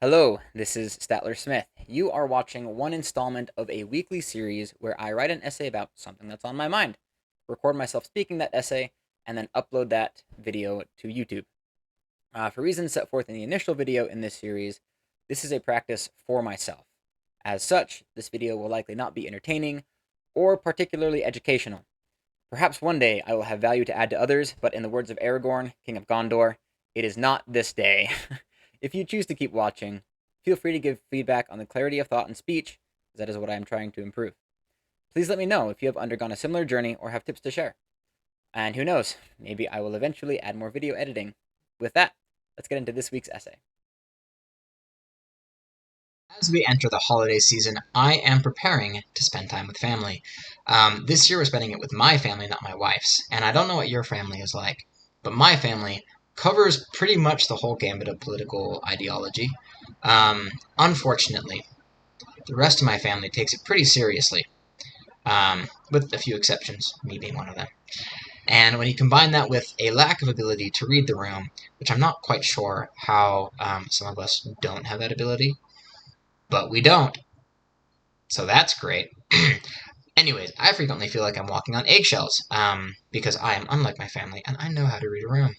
Hello, this is Statler Smith. You are watching one installment of a weekly series where I write an essay about something that's on my mind, record myself speaking that essay, and then upload that video to YouTube. For reasons set forth in the initial video in this series, this is a practice for myself. As such, this video will likely not be entertaining or particularly educational. Perhaps one day I will have value to add to others, but in the words of Aragorn, King of Gondor, it is not this day. If you choose to keep watching, feel free to give feedback on the clarity of thought and speech, as that is what I am trying to improve. Please let me know if you have undergone a similar journey or have tips to share. And who knows, maybe I will eventually add more video editing. With that, let's get into this week's essay. As we enter the holiday season, I am preparing to spend time with family. This year we're spending it with my family, not my wife's. And I don't know what your family is like, but my family covers pretty much the whole gambit of political ideology. Unfortunately, the rest of my family takes it pretty seriously, with a few exceptions, me being one of them. And when you combine that with a lack of ability to read the room, which I'm not quite sure how some of us don't have that ability, but we don't. So that's great. Anyways, I frequently feel like I'm walking on eggshells because I am unlike my family and I know how to read a room.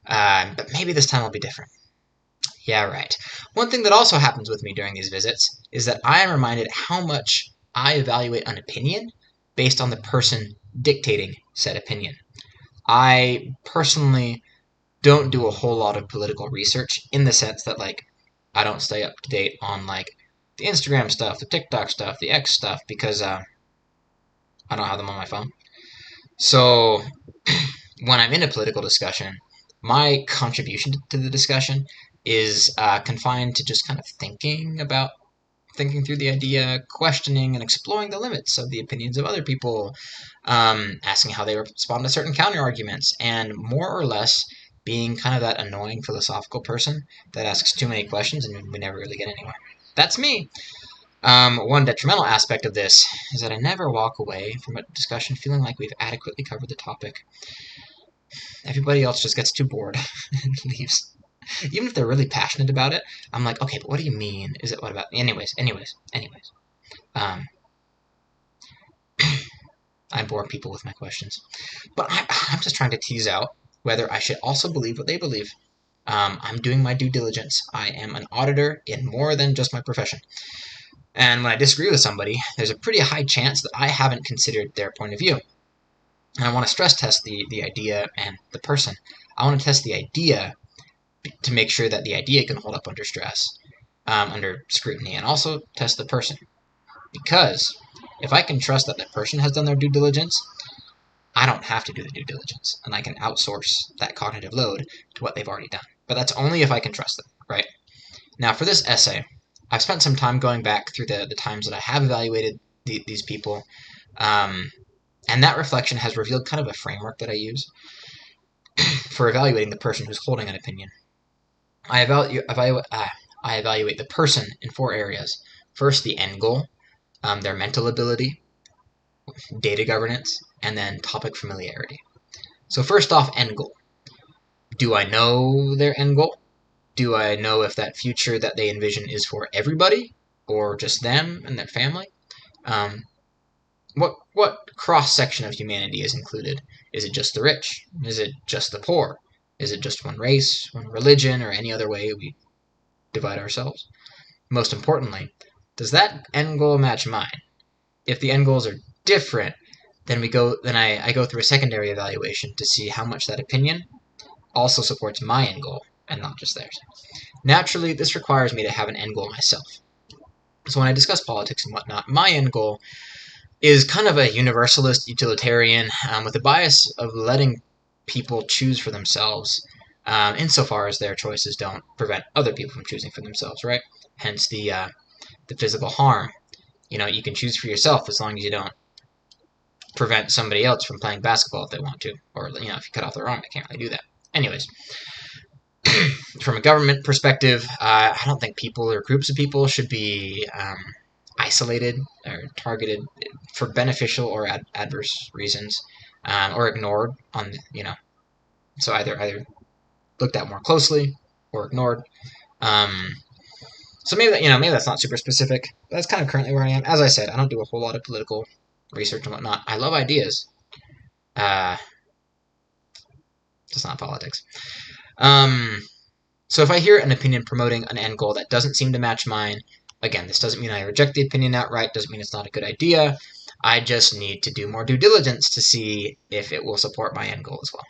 But maybe this time will be different. Yeah, right. One thing that also happens with me during these visits is that I am reminded how much I evaluate an opinion based on the person dictating said opinion. I personally don't do a whole lot of political research in the sense that, like, I don't stay up to date on, like, the Instagram stuff, the TikTok stuff, the X stuff, because I don't have them on my phone. So when I'm in a political discussion, my contribution to the discussion is confined to just kind of thinking through the idea, questioning and exploring the limits of the opinions of other people, asking how they respond to certain counter arguments, and more or less being kind of that annoying philosophical person that asks too many questions and we never really get anywhere. That's me. One detrimental aspect of this is that I never walk away from a discussion feeling like we've adequately covered the topic. Everybody else just gets too bored and leaves. Even if they're really passionate about it, I'm like, okay, but what do you mean? Is it what about? Anyways. Um, I bore people with my questions. But I'm just trying to tease out whether I should also believe what they believe. I'm doing my due diligence. I am an auditor in more than just my profession. And when I disagree with somebody, there's a pretty high chance that I haven't considered their point of view. And I want to stress test the idea and the person. I want to test the idea to make sure that the idea can hold up under stress, under scrutiny, and also test the person. Because if I can trust that the person has done their due diligence, I don't have to do the due diligence, and I can outsource that cognitive load to what they've already done. But that's only if I can trust them, right? Now, for this essay, I've spent some time going back through the times that I have evaluated these people, and that reflection has revealed kind of a framework that I use for evaluating the person who's holding an opinion. I evaluate the person in four areas. First, the end goal, their mental ability, data governance, and then topic familiarity. So first off, end goal. Do I know their end goal? Do I know if that future that they envision is for everybody or just them and their family? Um, what cross section of humanity is included? Is it just the rich? Is it just the poor? Is it just one race, one religion, or any other way we divide ourselves? Most importantly, does that end goal match mine? If the end goals are different, then I go through a secondary evaluation to see how much that opinion also supports my end goal and not just theirs. Naturally, this requires me to have an end goal myself. So when I discuss politics and whatnot, my end goal is kind of a universalist utilitarian with a bias of letting people choose for themselves, insofar as their choices don't prevent other people from choosing for themselves, right? Hence the physical harm. You know, you can choose for yourself as long as you don't prevent somebody else from playing basketball if they want to, or if you cut off their arm, they can't really do that. Anyways, from a government perspective, I don't think people or groups of people should be isolated or targeted for beneficial or adverse reasons, or ignored on so either looked at more closely or ignored. Um, So maybe that, maybe that's not super specific, but that's kind of currently where I am. As I said, I don't do a whole lot of political research and whatnot. I love ideas. Just not politics. So if I hear an opinion promoting an end goal that doesn't seem to match mine, again, this doesn't mean I reject the opinion outright, doesn't mean it's not a good idea. I just need to do more due diligence to see if it will support my end goal as well.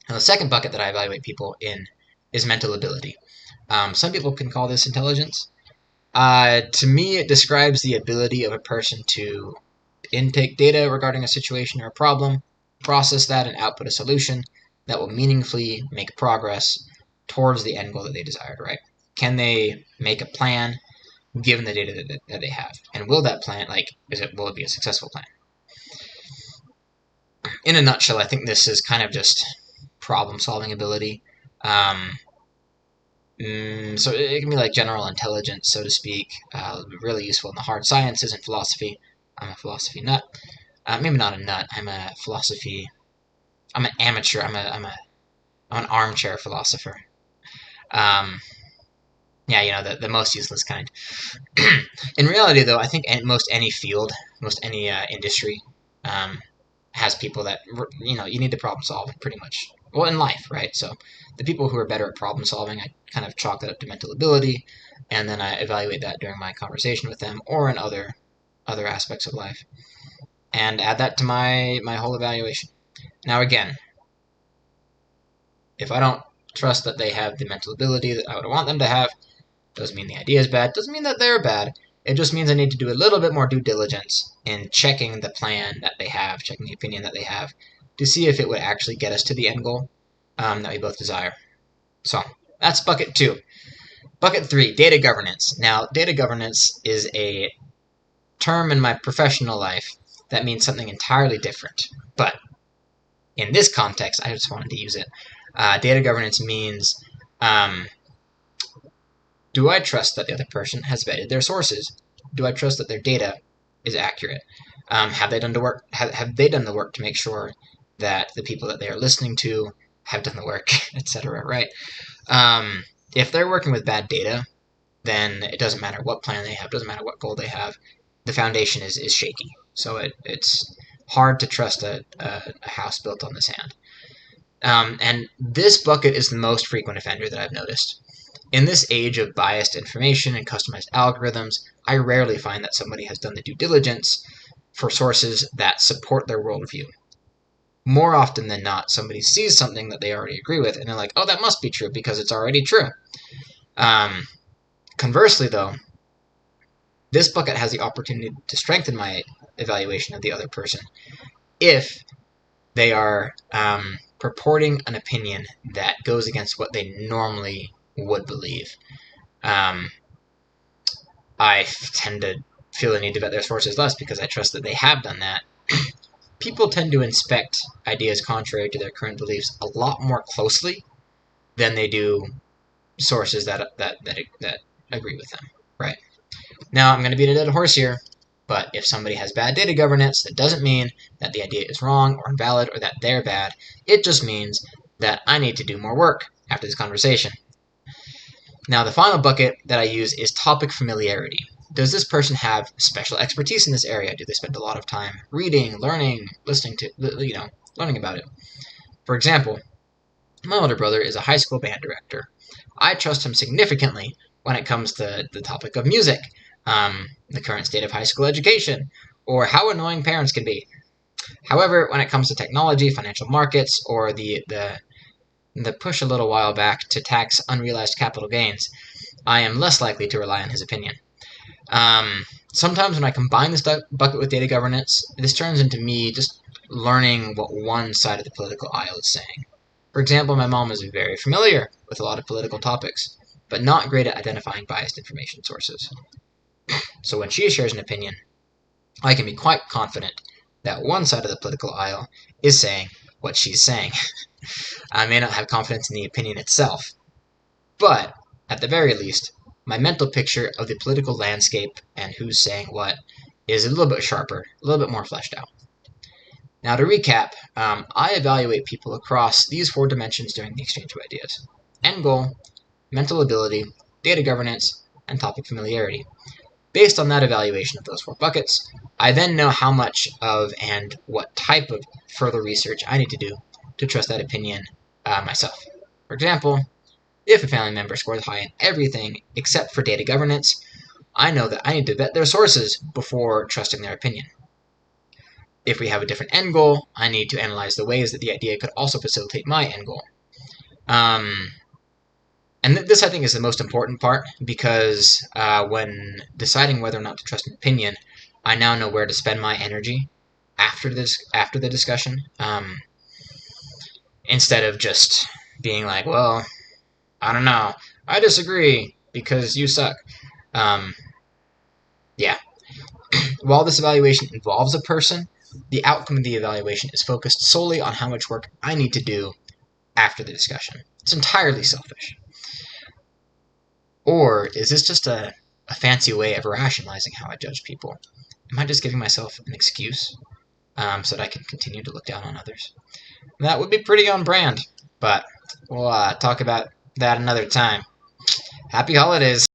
Now, the second bucket that I evaluate people in is mental ability. Some people can call this intelligence. To me, it describes the ability of a person to intake data regarding a situation or a problem, process that, and output a solution that will meaningfully make progress towards the end goal that they desired, right? Can they make a plan given the data that they have? And will that plan, will it be a successful plan? In a nutshell, I think this is kind of just problem-solving ability. So it can be like general intelligence, so to speak. Really useful in the hard sciences and philosophy. I'm a philosophy nut. Maybe not a nut. I'm an amateur. I'm an armchair philosopher. The most useless kind. In reality, though, I think most any field, most any industry, has people that you need to problem solve pretty much. Well, in life, right? So the people who are better at problem solving, I kind of chalk that up to mental ability, and then I evaluate that during my conversation with them or in other aspects of life, and add that to my whole evaluation. Now, again, if I don't trust that they have the mental ability that I would want them to have, doesn't mean the idea is bad, doesn't mean that they're bad. It just means I need to do a little bit more due diligence in checking the plan that they have, checking the opinion that they have, to see if it would actually get us to the end goal that we both desire. So that's bucket 2. Bucket 3, data governance. Now, data governance is a term in my professional life that means something entirely different. But in this context, I just wanted to use it. Data governance means, do I trust that the other person has vetted their sources? Do I trust that their data is accurate? Have they done the work? Have they done the work to make sure that the people that they are listening to have done the work, etc. Right? If they're working with bad data, then it doesn't matter what plan they have, doesn't matter what goal they have. The foundation is shaky, so it's hard to trust a house built on the sand. And this bucket is the most frequent offender that I've noticed. In this age of biased information and customized algorithms, I rarely find that somebody has done the due diligence for sources that support their worldview. More often than not, somebody sees something that they already agree with, and they're like, oh, that must be true because it's already true. Conversely, though, this bucket has the opportunity to strengthen my evaluation of the other person if they are purporting an opinion that goes against what they normally would believe. I tend to feel the need to vet their sources less because I trust that they have done that. People tend to inspect ideas contrary to their current beliefs a lot more closely than they do sources that agree with them, right? Now, I'm going to beat a dead horse here, but if somebody has bad data governance, that doesn't mean that the idea is wrong or invalid or that they're bad. It just means that I need to do more work after this conversation. Now, the final bucket that I use is topic familiarity. Does this person have special expertise in this area? Do they spend a lot of time reading, learning, listening to, learning about it? For example, my older brother is a high school band director. I trust him significantly when it comes to the topic of music, the current state of high school education, or how annoying parents can be. However, when it comes to technology, financial markets, or the push a little while back to tax unrealized capital gains, I am less likely to rely on his opinion. Sometimes when I combine this bucket with data governance, this turns into me just learning what one side of the political aisle is saying. For example, my mom is very familiar with a lot of political topics, but not great at identifying biased information sources. So when she shares an opinion, I can be quite confident that one side of the political aisle is saying what she's saying. I may not have confidence in the opinion itself, but at the very least, my mental picture of the political landscape and who's saying what is a little bit sharper, a little bit more fleshed out. Now, to recap, I evaluate people across these 4 dimensions during the exchange of ideas: end goal, mental ability, data governance, and topic familiarity. Based on that evaluation of those 4 buckets, I then know how much of and what type of further research I need to do to trust that opinion myself. For example, if a family member scores high in everything except for data governance, I know that I need to vet their sources before trusting their opinion. If we have a different end goal, I need to analyze the ways that the idea could also facilitate my end goal. And this, I think, is the most important part, because when deciding whether or not to trust an opinion, I now know where to spend my energy after the discussion, instead of just being like, well, I don't know, I disagree because you suck. Yeah. While this evaluation involves a person, the outcome of the evaluation is focused solely on how much work I need to do after the discussion. It's entirely selfish. Or is this just a fancy way of rationalizing how I judge people? Am I just giving myself an excuse so that I can continue to look down on others? That would be pretty on brand, but we'll talk about that another time. Happy holidays!